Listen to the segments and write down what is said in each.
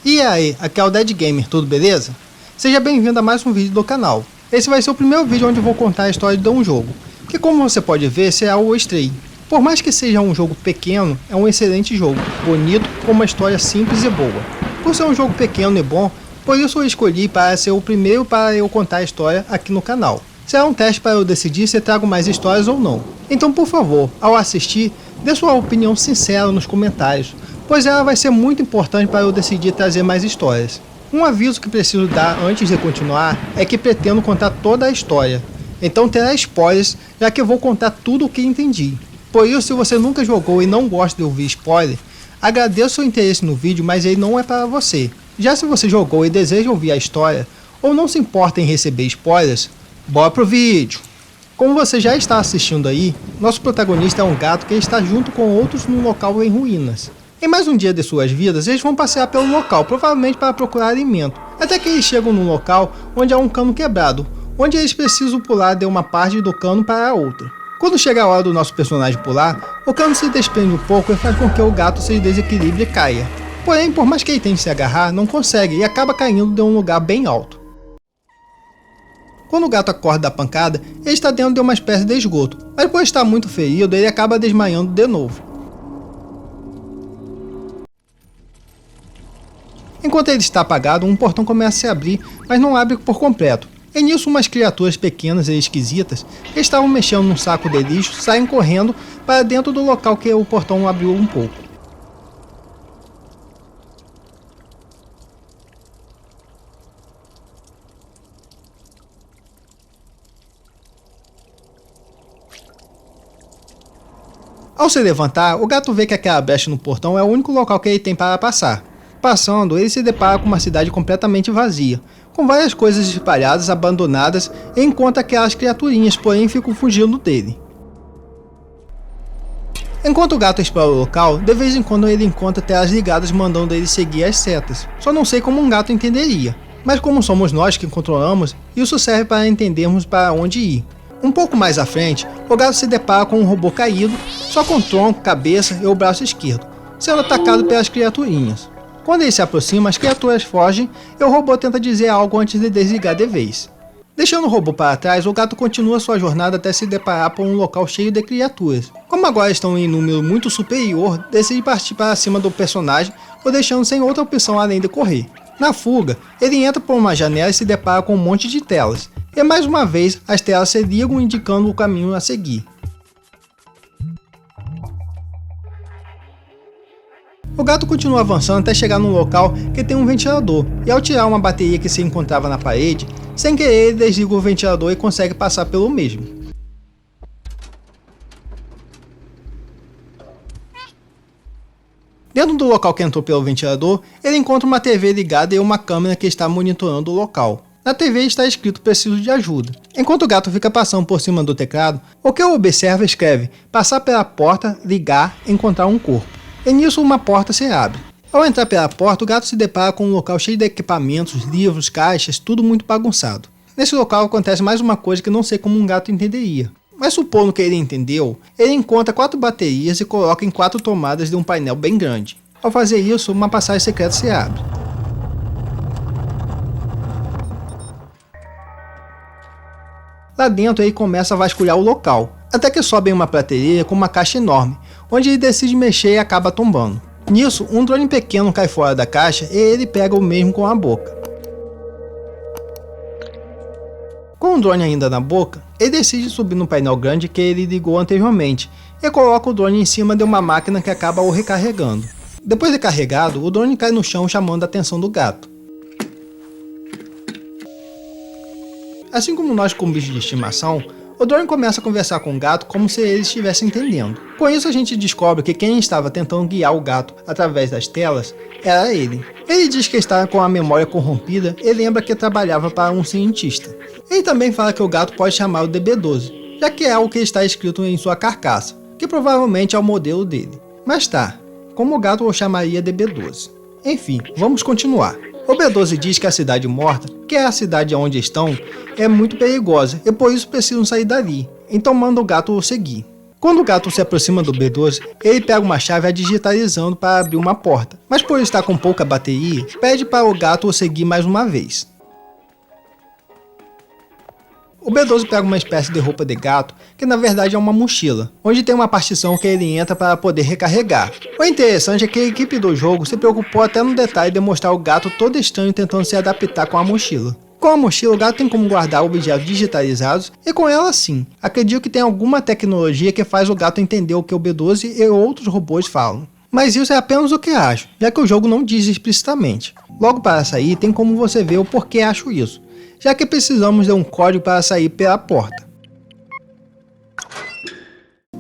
E aí, aqui é o Dead Gamer, tudo beleza? Seja bem-vindo a mais um vídeo do canal. Esse vai ser o primeiro vídeo onde eu vou contar a história de um jogo, que como você pode ver, será o Stray. Por mais que seja um jogo pequeno, é um excelente jogo, bonito, com uma história simples e boa. Por ser um jogo pequeno e bom, por isso eu escolhi para ser o primeiro para eu contar a história aqui no canal. Será um teste para eu decidir se eu trago mais histórias ou não. Então, por favor, ao assistir, dê sua opinião sincera nos comentários, pois ela vai ser muito importante para eu decidir trazer mais histórias. Um aviso que preciso dar antes de continuar é que pretendo contar toda a história, então terá spoilers, já que eu vou contar tudo o que entendi. Por isso, se você nunca jogou e não gosta de ouvir spoiler, agradeço seu interesse no vídeo, mas ele não é para você. Já se você jogou e deseja ouvir a história, ou não se importa em receber spoilers, bora pro vídeo! Como você já está assistindo aí, nosso protagonista é um gato que está junto com outros num local em ruínas. Em mais um dia de suas vidas, eles vão passear pelo local, provavelmente para procurar alimento, até que eles chegam num local onde há um cano quebrado, onde eles precisam pular de uma parte do cano para a outra. Quando chega a hora do nosso personagem pular, o cano se desprende um pouco e faz com que o gato se desequilibre e caia. Porém, por mais que ele tente se agarrar, não consegue e acaba caindo de um lugar bem alto. Quando o gato acorda da pancada, ele está dentro de uma espécie de esgoto, mas por estar muito ferido, ele acaba desmaiando de novo. Enquanto ele está apagado, um portão começa a se abrir, mas não abre por completo. E nisso, umas criaturas pequenas e esquisitas que estavam mexendo num saco de lixo saem correndo para dentro do local que o portão abriu um pouco. Ao se levantar, o gato vê que aquela brecha no portão é o único local que ele tem para passar. Passando, ele se depara com uma cidade completamente vazia, com várias coisas espalhadas, abandonadas, enquanto aquelas criaturinhas, porém, ficam fugindo dele. Enquanto o gato explora o local, de vez em quando ele encontra telas ligadas mandando ele seguir as setas. Só não sei como um gato entenderia, mas como somos nós que controlamos, isso serve para entendermos para onde ir. Um pouco mais à frente, o gato se depara com um robô caído, só com tronco, cabeça e o braço esquerdo, sendo atacado pelas criaturinhas. Quando ele se aproxima, as criaturas fogem e o robô tenta dizer algo antes de desligar de vez. Deixando o robô para trás, o gato continua sua jornada até se deparar por um local cheio de criaturas. Como agora estão em número muito superior, decide partir para cima do personagem, o deixando sem outra opção além de correr. Na fuga, ele entra por uma janela e se depara com um monte de telas. E mais uma vez, as telas se ligam indicando o caminho a seguir. O gato continua avançando até chegar num local que tem um ventilador, e ao tirar uma bateria que se encontrava na parede, sem querer ele desliga o ventilador e consegue passar pelo mesmo. Dentro do local que entrou pelo ventilador, ele encontra uma TV ligada e uma câmera que está monitorando o local. Na TV está escrito "Preciso de ajuda". Enquanto o gato fica passando por cima do teclado, o que eu observo escreve "Passar pela porta, ligar, encontrar um corpo". E nisso uma porta se abre. Ao entrar pela porta, o gato se depara com um local cheio de equipamentos, livros, caixas, tudo muito bagunçado. Nesse local acontece mais uma coisa que não sei como um gato entenderia. Mas supondo que ele entendeu, ele encontra 4 baterias e coloca em 4 tomadas de um painel bem grande. Ao fazer isso, uma passagem secreta se abre. Lá dentro ele começa a vasculhar o local, até que sobe em uma prateleira com uma caixa enorme, onde ele decide mexer e acaba tombando. Nisso, um drone pequeno cai fora da caixa e ele pega o mesmo com a boca. Com o drone ainda na boca, ele decide subir no painel grande que ele ligou anteriormente e coloca o drone em cima de uma máquina que acaba o recarregando. Depois de carregado, o drone cai no chão chamando a atenção do gato. Assim como nós com bichos de estimação, o drone começa a conversar com o gato como se ele estivesse entendendo. Com isso a gente descobre que quem estava tentando guiar o gato através das telas era ele. Ele diz que está com a memória corrompida e lembra que trabalhava para um cientista. Ele também fala que o gato pode chamar o DB12, já que é o que está escrito em sua carcaça, que provavelmente é o modelo dele. Mas tá, como o gato o chamaria DB12? Enfim, vamos continuar. O B12 diz que a cidade morta, que é a cidade onde estão, é muito perigosa e por isso precisam sair dali, então manda o gato o seguir. Quando o gato se aproxima do B12, ele pega uma chave a digitalizando para abrir uma porta, mas por estar com pouca bateria, pede para o gato o seguir mais uma vez. O B12 pega uma espécie de roupa de gato, que na verdade é uma mochila, onde tem uma partição que ele entra para poder recarregar. O interessante é que a equipe do jogo se preocupou até no detalhe de mostrar o gato todo estranho tentando se adaptar com a mochila. Com a mochila, o gato tem como guardar objetos digitalizados e com ela sim, acredito que tem alguma tecnologia que faz o gato entender o que o B12 e outros robôs falam. Mas isso é apenas o que acho, já que o jogo não diz explicitamente. Logo para sair, tem como você ver o porquê acho isso, já que precisamos de um código para sair pela porta.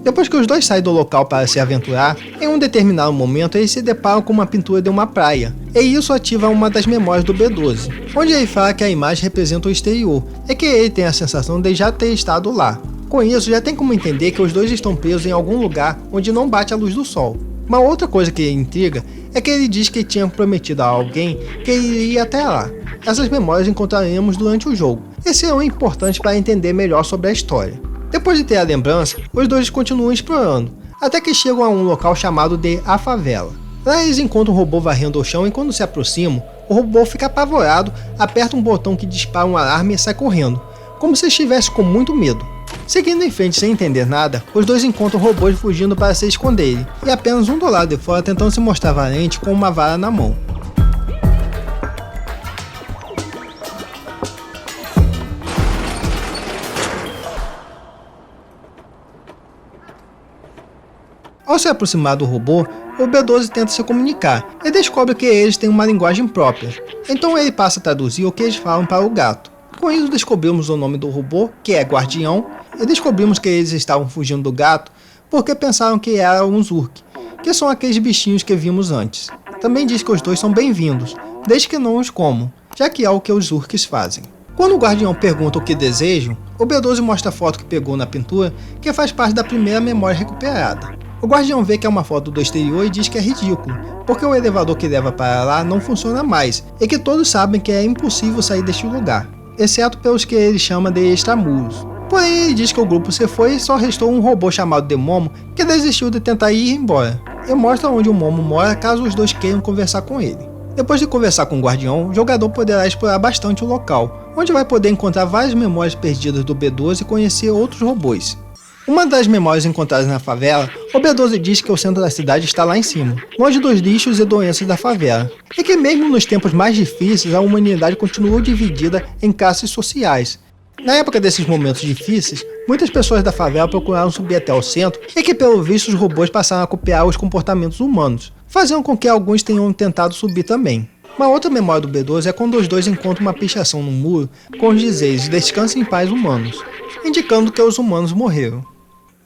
Depois que os dois saem do local para se aventurar, em um determinado momento eles se deparam com uma pintura de uma praia, e isso ativa uma das memórias do B12, onde ele fala que a imagem representa o exterior, e que ele tem a sensação de já ter estado lá. Com isso, já tem como entender que os dois estão presos em algum lugar onde não bate a luz do sol. Uma outra coisa que intriga é que ele diz que tinha prometido a alguém que ele iria até lá. Essas memórias encontraremos durante o jogo, e serão importantes para entender melhor sobre a história. Depois de ter a lembrança, os dois continuam explorando, até que chegam a um local chamado de A Favela. Lá eles encontram um robô varrendo o chão e quando se aproximam, o robô fica apavorado, aperta um botão que dispara um alarme e sai correndo, como se estivesse com muito medo. Seguindo em frente sem entender nada, os dois encontram robôs fugindo para se esconderem, e apenas um do lado de fora tentando se mostrar valente com uma vara na mão. Ao se aproximar do robô, o B12 tenta se comunicar e descobre que eles têm uma linguagem própria. Então ele passa a traduzir o que eles falam para o gato. Com isso descobrimos o nome do robô, que é Guardião, e descobrimos que eles estavam fugindo do gato porque pensaram que era um Zurk, que são aqueles bichinhos que vimos antes. Também diz que os dois são bem-vindos, desde que não os comam, já que é o que os Zurks fazem. Quando o Guardião pergunta o que desejam, o B12 mostra a foto que pegou na pintura, que faz parte da primeira memória recuperada. O Guardião vê que é uma foto do exterior e diz que é ridículo, porque o elevador que leva para lá não funciona mais, e que todos sabem que é impossível sair deste lugar, exceto pelos que ele chama de extramuros. Porém, ele diz que o grupo se foi e só restou um robô chamado de Momo que desistiu de tentar ir embora, e mostra onde o Momo mora caso os dois queiram conversar com ele. Depois de conversar com o Guardião, o jogador poderá explorar bastante o local, onde vai poder encontrar várias memórias perdidas do B12 e conhecer outros robôs. Uma das memórias encontradas na favela, o B12 diz que o centro da cidade está lá em cima, longe dos lixos e doenças da favela, e que mesmo nos tempos mais difíceis a humanidade continuou dividida em classes sociais. Na época desses momentos difíceis, muitas pessoas da favela procuraram subir até o centro e que pelo visto os robôs passaram a copiar os comportamentos humanos, fazendo com que alguns tenham tentado subir também. Uma outra memória do B12 é quando os dois encontram uma pichação no muro com os dizeres "Descanse em paz, humanos", indicando que os humanos morreram.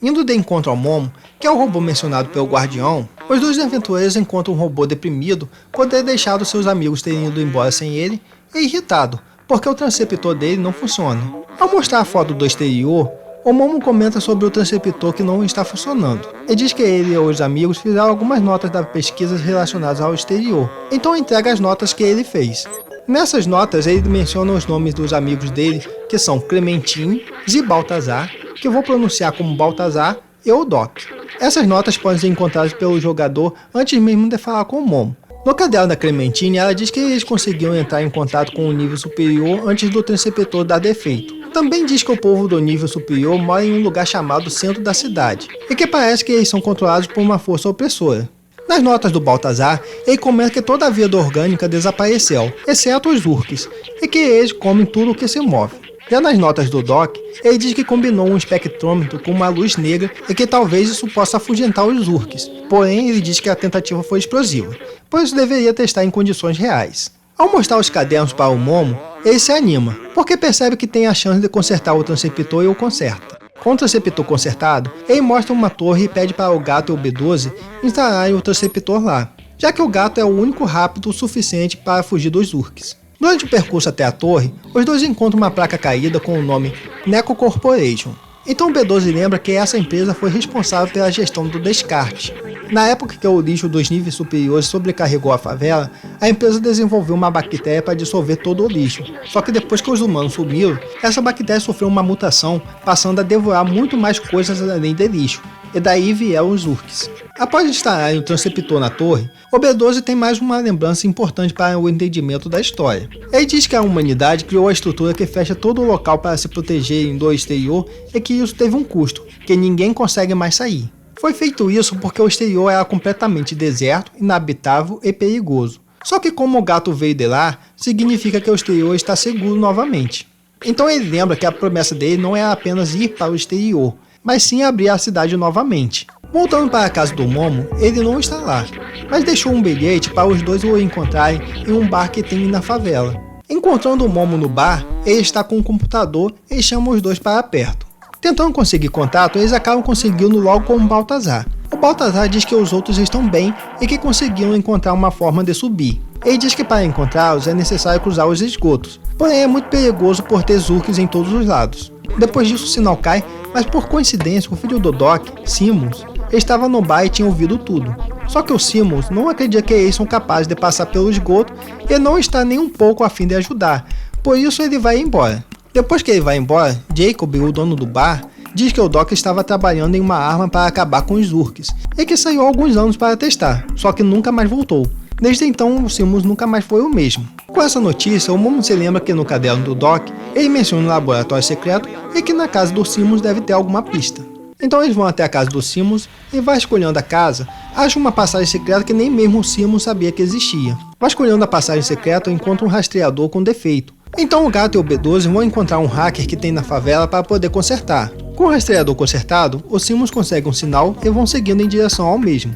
Indo de encontro ao Momo, que é o robô mencionado pelo Guardião, os dois aventureiros encontram um robô deprimido por ter deixado seus amigos terem ido embora sem ele e irritado, porque o transceptor dele não funciona. Ao mostrar a foto do exterior, o Momo comenta sobre o transceptor que não está funcionando, e diz que ele e os amigos fizeram algumas notas das pesquisas relacionadas ao exterior, então entrega as notas que ele fez. Nessas notas ele menciona os nomes dos amigos dele, que são Clementine, Zibaltazar, que eu vou pronunciar como Baltazar, e o Doc. Essas notas podem ser encontradas pelo jogador antes mesmo de falar com o Momo. No caderno da Clementine, ela diz que eles conseguiram entrar em contato com o nível superior antes do transceptor dar defeito. Também diz que o povo do nível superior mora em um lugar chamado centro da cidade, e que parece que eles são controlados por uma força opressora. Nas notas do Baltazar, ele comenta que toda a vida orgânica desapareceu, exceto os Zurks, e que eles comem tudo o que se move. Já nas notas do Doc, ele diz que combinou um espectrômetro com uma luz negra e que talvez isso possa afugentar os Zurks, porém ele diz que a tentativa foi explosiva, pois deveria testar em condições reais. Ao mostrar os cadernos para o Momo, ele se anima, porque percebe que tem a chance de consertar o transceptor e o conserta. Com o transceptor consertado, ele mostra uma torre e pede para o gato e o B12 instalarem o transceptor lá, já que o gato é o único rápido o suficiente para fugir dos Zurks. Durante o percurso até a torre, os dois encontram uma placa caída com o nome Neco Corporation. Então o B12 lembra que essa empresa foi responsável pela gestão do descarte. Na época que o lixo dos níveis superiores sobrecarregou a favela, a empresa desenvolveu uma bactéria para dissolver todo o lixo. Só que depois que os humanos sumiram, essa bactéria sofreu uma mutação, passando a devorar muito mais coisas além de lixo. e daí vieram os Urks. Após instalarem o transceptor na torre, o B12 tem mais uma lembrança importante para o entendimento da história. Ele diz que a humanidade criou a estrutura que fecha todo o local para se protegerem do exterior e que isso teve um custo, que ninguém consegue mais sair. Foi feito isso porque o exterior era completamente deserto, inabitável e perigoso. Só que como o gato veio de lá, significa que o exterior está seguro novamente. Então ele lembra que a promessa dele não é apenas ir para o exterior, mas sim abrir a cidade novamente. Voltando para a casa do Momo, ele não está lá, mas deixou um bilhete para os dois o encontrarem em um bar que tem na favela. Encontrando o Momo no bar, ele está com um computador e chama os dois para perto. Tentando conseguir contato, eles acabam conseguindo logo com o Baltazar. O Baltazar diz que os outros estão bem e que conseguiram encontrar uma forma de subir. Ele diz que para encontrá-los é necessário cruzar os esgotos, porém é muito perigoso por ter Urks em todos os lados. Depois disso o sinal cai, mas por coincidência o filho do Doc, Simmons, estava no bar e tinha ouvido tudo. Só que o Simmons não acredita que eles são capazes de passar pelo esgoto e não está nem um pouco a fim de ajudar, por isso ele vai embora. Depois que ele vai embora, Jacob, o dono do bar, diz que o Doc estava trabalhando em uma arma para acabar com os Urks e que saiu há alguns anos para testar, só que nunca mais voltou. Desde então, o Simmons nunca mais foi o mesmo. Com essa notícia, o Momo se lembra que no caderno do Doc, ele menciona um laboratório secreto e que na casa do Simmons deve ter alguma pista. Então eles vão até a casa do Simmons e, vasculhando a casa, acham uma passagem secreta que nem mesmo o Simmons sabia que existia. Vasculhando a passagem secreta, encontra um rastreador com defeito. Então o gato e o B12 vão encontrar um hacker que tem na favela para poder consertar. Com o rastreador consertado, o Simmons consegue um sinal e vão seguindo em direção ao mesmo.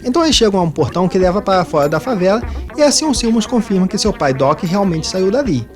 Então eles chegam a um portão que leva para fora da favela e assim o Simmons confirma que seu pai Doc realmente saiu dali.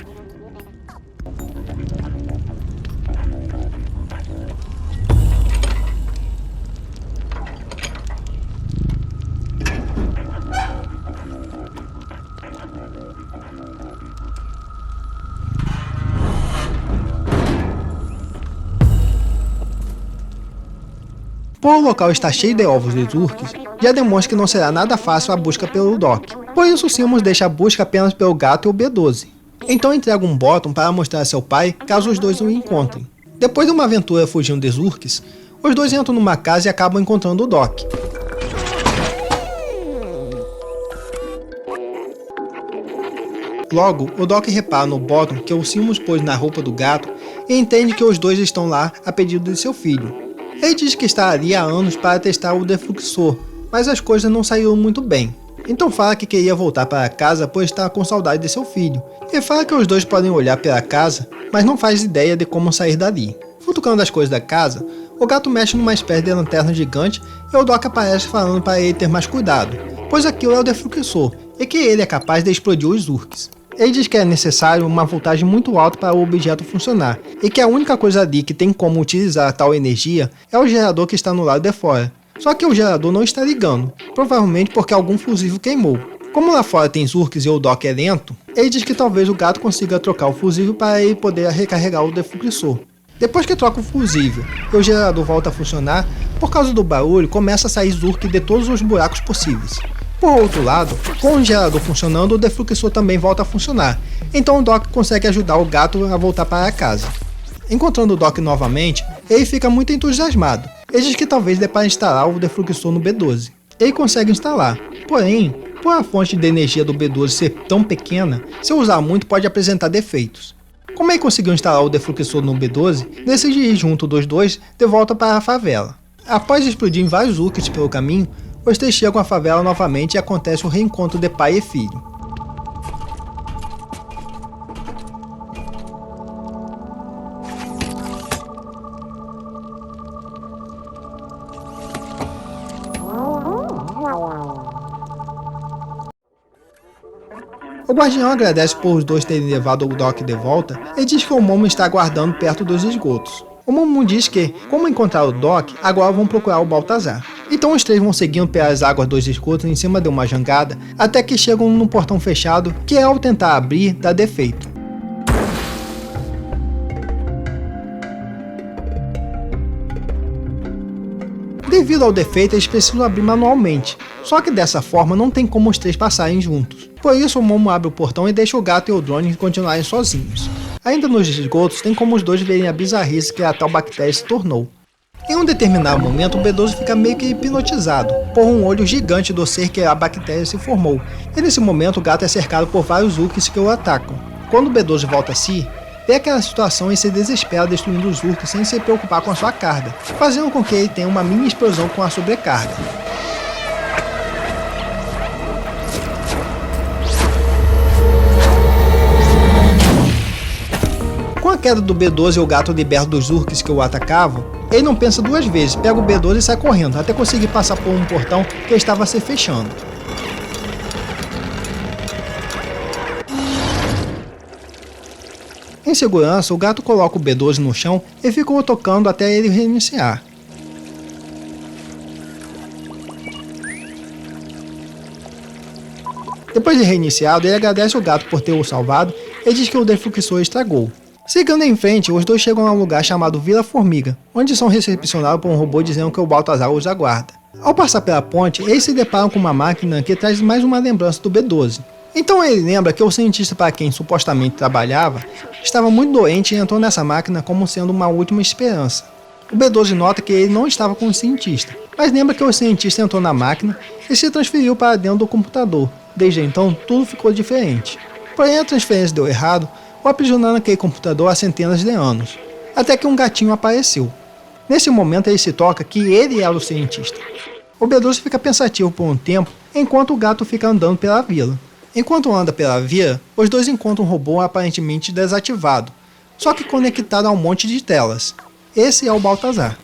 Por o local estar cheio de ovos de Urks, já demonstra que não será nada fácil a busca pelo Doc. Por isso, Simmons deixa a busca apenas pelo gato e o B12. Então entrega um botão para mostrar a seu pai caso os dois o encontrem. Depois de uma aventura fugindo dos Urks, os dois entram numa casa e acabam encontrando o Doc. Logo, o Doc repara no botão que o Simmons pôs na roupa do gato e entende que os dois estão lá a pedido de seu filho. Ele diz que está ali há anos para testar o defluxor, mas as coisas não saíram muito bem. Então fala que queria voltar para casa pois está com saudade de seu filho. E fala que os dois podem olhar pela casa, mas não faz ideia de como sair dali. Futucando as coisas da casa, o gato mexe numa espécie de lanterna gigante e o Doc aparece falando para ele ter mais cuidado, pois aquilo é o defluxor e que ele é capaz de explodir os Urks. Ele diz que é necessário uma voltagem muito alta para o objeto funcionar, e que a única coisa ali que tem como utilizar tal energia é o gerador que está no lado de fora. Só que o gerador não está ligando, provavelmente porque algum fusível queimou. Como lá fora tem Urks e o Doc é lento, ele diz que talvez o gato consiga trocar o fusível para ele poder recarregar o defluxor. Depois que troca o fusível e o gerador volta a funcionar, por causa do barulho começa a sair Urk de todos os buracos possíveis. Por outro lado, com o gerador funcionando, o defluxor também volta a funcionar, então o Doc consegue ajudar o gato a voltar para casa. Encontrando o Doc novamente, ele fica muito entusiasmado. Ele diz que talvez dê para instalar o defluxor no B12. Ele consegue instalar, porém, por a fonte de energia do B12 ser tão pequena, se usar muito pode apresentar defeitos. Como ele conseguiu instalar o defluxor no B12, decide ir junto dos dois de volta para a favela. Após explodir vários Urks pelo caminho, os três chegam à favela novamente e acontece o reencontro de pai e filho. O guardião agradece por os dois terem levado o Doc de volta e diz que o Momo está aguardando perto dos esgotos. O Momo diz que, como encontrar o Doc, agora vão procurar o Baltazar. Então os três vão seguindo pelas águas dos esgotos em cima de uma jangada, até que chegam num portão fechado que ao tentar abrir, dá defeito. Devido ao defeito, eles precisam abrir manualmente, só que dessa forma não tem como os três passarem juntos. Por isso o Momo abre o portão e deixa o gato e o drone continuarem sozinhos. Ainda nos esgotos tem como os dois verem a bizarrice que a tal bactéria se tornou. Em um determinado momento, o B12 fica meio que hipnotizado por um olho gigante do ser que a bactéria se formou. E nesse momento, o gato é cercado por vários Urks que o atacam. Quando o B12 volta a si, vê aquela situação e se desespera destruindo os Urks sem se preocupar com a sua carga, fazendo com que ele tenha uma mini explosão com a sobrecarga. Com a queda do B12 e o gato liberto dos Urks que o atacavam, ele não pensa duas vezes, pega o B12 e sai correndo, até conseguir passar por um portão que estava se fechando. Em segurança, o gato coloca o B12 no chão e fica o tocando até ele reiniciar. Depois de reiniciado, ele agradece o gato por ter o salvado e diz que o defluxor estragou. Seguindo em frente, os dois chegam a um lugar chamado Vila Formiga, onde são recepcionados por um robô dizendo que o Baltazar os aguarda. Ao passar pela ponte, eles se deparam com uma máquina que traz mais uma lembrança do B12. Então ele lembra que o cientista para quem supostamente trabalhava estava muito doente e entrou nessa máquina como sendo uma última esperança. O B12 nota que ele não estava com o cientista, mas lembra que o cientista entrou na máquina e se transferiu para dentro do computador. Desde então, tudo ficou diferente. Porém, a transferência deu errado, o aprisionando naquele computador há centenas de anos, até que um gatinho apareceu. Nesse momento ele se toca que ele era o cientista. O B12 fica pensativo por um tempo, enquanto o gato fica andando pela vila. Enquanto anda pela vila, os dois encontram um robô aparentemente desativado, só que conectado a um monte de telas. Esse é o Baltazar.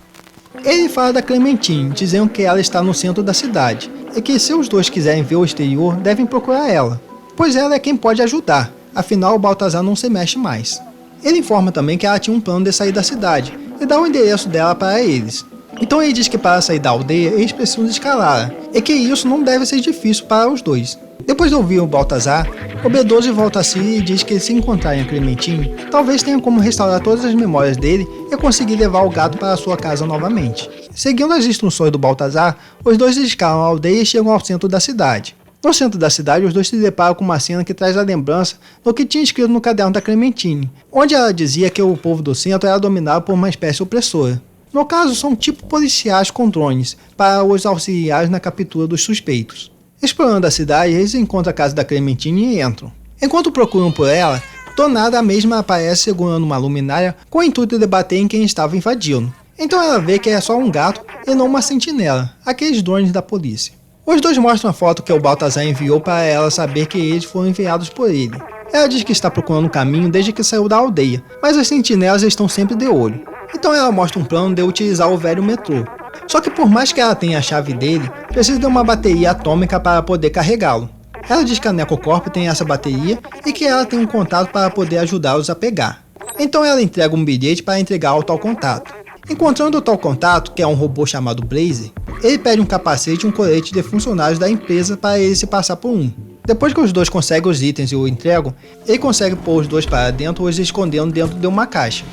Ele fala da Clementine, dizendo que ela está no centro da cidade, e que se os dois quiserem ver o exterior, devem procurar ela, pois ela é quem pode ajudar. Afinal, o Baltazar não se mexe mais. Ele informa também que ela tinha um plano de sair da cidade e dá o endereço dela para eles. Então ele diz que para sair da aldeia eles precisam escalar e que isso não deve ser difícil para os dois. Depois de ouvir o Baltazar, o B12 volta a si e diz que se encontrarem a Clementine, talvez tenha como restaurar todas as memórias dele e conseguir levar o gato para sua casa novamente. Seguindo as instruções do Baltazar, os dois escalam a aldeia e chegam ao centro da cidade. No centro da cidade, os dois se deparam com uma cena que traz a lembrança do que tinha escrito no caderno da Clementine, onde ela dizia que o povo do centro era dominado por uma espécie opressora. No caso, são tipo policiais com drones, para os auxiliares na captura dos suspeitos. Explorando a cidade, eles encontram a casa da Clementine e entram. Enquanto procuram por ela, do nada a mesma aparece segurando uma luminária com o intuito de bater em quem estava invadindo. Então ela vê que é só um gato e não uma sentinela, aqueles drones da polícia. Os dois mostram a foto que o Baltazar enviou para ela saber que eles foram enviados por ele. Ela diz que está procurando um caminho desde que saiu da aldeia, mas as sentinelas estão sempre de olho. Então ela mostra um plano de utilizar o velho metrô. Só que por mais que ela tenha a chave dele, precisa de uma bateria atômica para poder carregá-lo. Ela diz que a Necocorp tem essa bateria e que ela tem um contato para poder ajudá-los a pegar. Então ela entrega um bilhete para entregar ao tal contato. Encontrando o tal contato, que é um robô chamado Blazer, ele pede um capacete e um colete de funcionários da empresa para ele se passar por um. Depois que os dois conseguem os itens e o entregam, ele consegue pôr os dois para dentro, os escondendo dentro de uma caixa.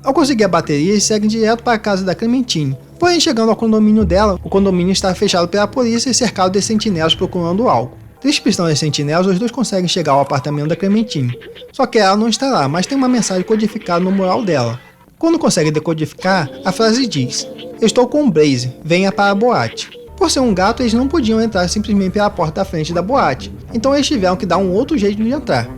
Ao conseguir a bateria, eles seguem direto para a casa da Clementine. Porém, chegando ao condomínio dela, o condomínio está fechado pela polícia e cercado de sentinelas procurando algo. Despistando as sentinelas, os dois conseguem chegar ao apartamento da Clementine. Só que ela não está lá, mas tem uma mensagem codificada no mural dela. Quando consegue decodificar, a frase diz: "Estou com o Blaze, venha para a boate." Por ser um gato, eles não podiam entrar simplesmente pela porta da frente da boate, então eles tiveram que dar um outro jeito de entrar.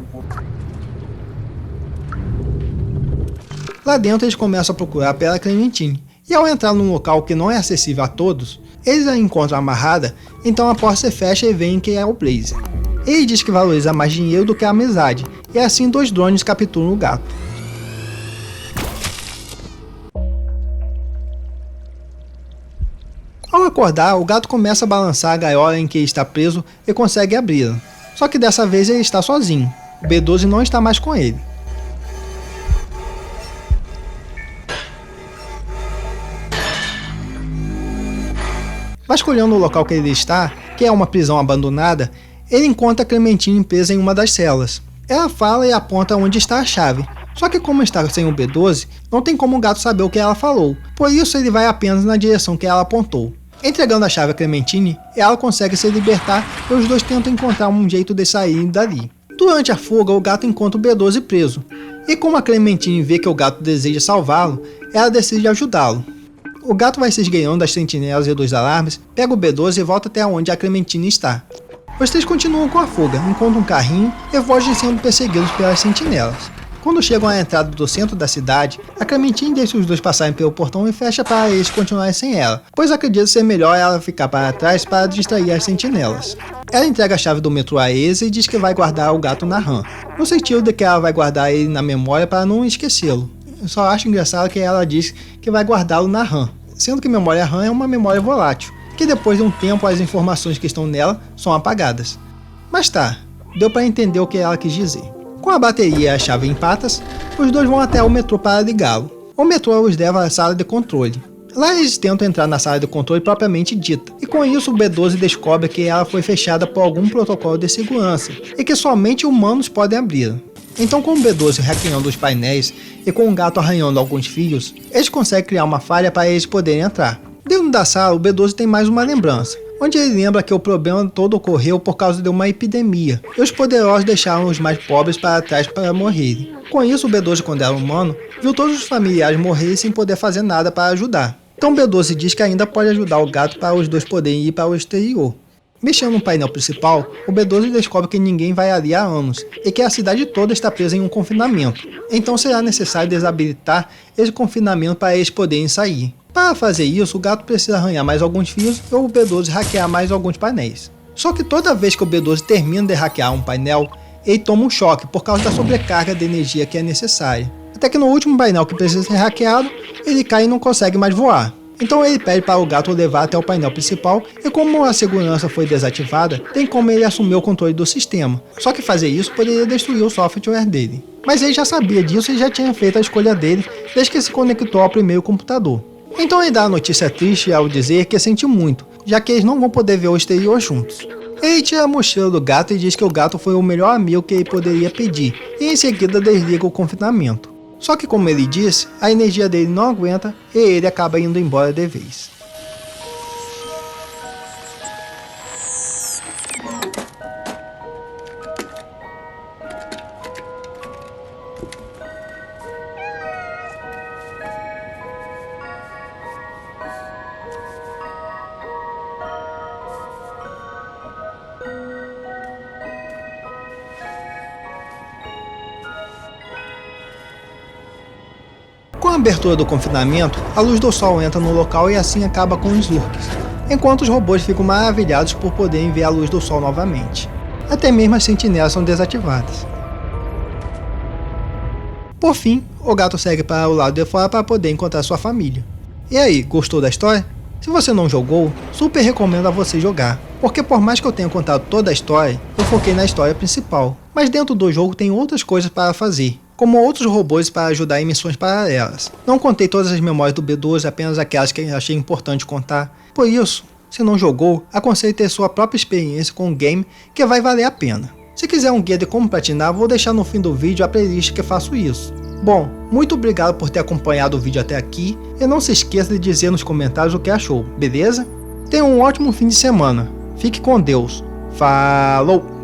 Lá dentro eles começam a procurar pela Clementine, e ao entrar num local que não é acessível a todos, eles a encontram amarrada, então a porta se fecha e veem que é o Blaze. Ele diz que valoriza mais dinheiro do que a amizade, e assim dois drones capturam o gato. Ao acordar, o gato começa a balançar a gaiola em que está preso e consegue abri-la. Só que dessa vez ele está sozinho, o B12 não está mais com ele. Vasculhando o local que ele está, que é uma prisão abandonada, ele encontra a Clementine presa em uma das celas. Ela fala e aponta onde está a chave, só que como está sem o B12, não tem como o gato saber o que ela falou, por isso ele vai apenas na direção que ela apontou. Entregando a chave a Clementine, ela consegue se libertar e os dois tentam encontrar um jeito de sair dali. Durante a fuga, o gato encontra o B12 preso, E como a Clementine vê que o gato deseja salvá-lo, ela decide ajudá-lo. O gato vai se esgueirando das sentinelas e dos alarmes, pega o B12 e volta até onde a Clementine está. Os três continuam com a fuga, encontram um carrinho e fogem sendo perseguidos pelas sentinelas. Quando chegam à entrada do centro da cidade, a Clementine deixa os dois passarem pelo portão e fecha para eles continuarem sem ela, pois acredita ser melhor ela ficar para trás para distrair as sentinelas. Ela entrega a chave do metrô a eles e diz que vai guardar o gato na RAM, no sentido de que ela vai guardar ele na memória para não esquecê-lo. Eu só acho engraçado que ela diz que vai guardá-lo na RAM, sendo que memória RAM é uma memória volátil, que depois de um tempo as informações que estão nela são apagadas. Mas tá, deu para entender o que ela quis dizer. Com a bateria e a chave em patas, os dois vão até o metrô para ligá-lo. O metrô os leva à sala de controle. Lá eles tentam entrar na sala de controle propriamente dita, e com isso o B12 descobre que ela foi fechada por algum protocolo de segurança, e que somente humanos podem abrir. Então, com o B12 hackeando os painéis e com o gato arranhando alguns fios, eles conseguem criar uma falha para eles poderem entrar. Dentro da sala, o B12 tem mais uma lembrança, onde ele lembra que o problema todo ocorreu por causa de uma epidemia, e os poderosos deixaram os mais pobres para trás para morrerem. Com isso, o B12, quando era humano, viu todos os familiares morrerem sem poder fazer nada para ajudar. Então o B12 diz que ainda pode ajudar o gato para os dois poderem ir para o exterior. Mexendo no painel principal, o B12 descobre que ninguém vai ali há anos, e que a cidade toda está presa em um confinamento. Então será necessário desabilitar esse confinamento para eles poderem sair. Para fazer isso, o gato precisa arranhar mais alguns fios e o B12 hackear mais alguns painéis. Só que toda vez que o B12 termina de hackear um painel, ele toma um choque por causa da sobrecarga de energia que é necessária. Até que no último painel que precisa ser hackeado, ele cai e não consegue mais voar. Então ele pede para o gato levar até o painel principal e como a segurança foi desativada, tem como ele assumir o controle do sistema. Só que fazer isso poderia destruir o software dele. Mas ele já sabia disso e já tinha feito a escolha dele desde que se conectou ao primeiro computador. Então ele dá a notícia triste ao dizer que sentiu muito, já que eles não vão poder ver o exterior juntos. Ele tira a mochila do gato e diz que o gato foi o melhor amigo que ele poderia pedir, e em seguida desliga o confinamento. Só que como ele disse, a energia dele não aguenta e ele acaba indo embora de vez. Com a abertura do confinamento, a luz do sol entra no local e assim acaba com os Lurks, enquanto os robôs ficam maravilhados por poderem ver a luz do sol novamente. Até mesmo as sentinelas são desativadas. Por fim, o gato segue para o lado de fora para poder encontrar sua família. E aí, gostou da história? Se você não jogou, super recomendo a você jogar, porque por mais que eu tenha contado toda a história, eu foquei na história principal, mas dentro do jogo tem outras coisas para fazer, como outros robôs para ajudar em missões paralelas. Não contei todas as memórias do B12, apenas aquelas que achei importante contar. Por isso, se não jogou, aconselho ter sua própria experiência com o game que vai valer a pena. Se quiser um guia de como platinar, vou deixar no fim do vídeo a playlist que faço isso. Bom, muito obrigado por ter acompanhado o vídeo até aqui e não se esqueça de dizer nos comentários o que achou, beleza? Tenha um ótimo fim de semana. Fique com Deus. Falou!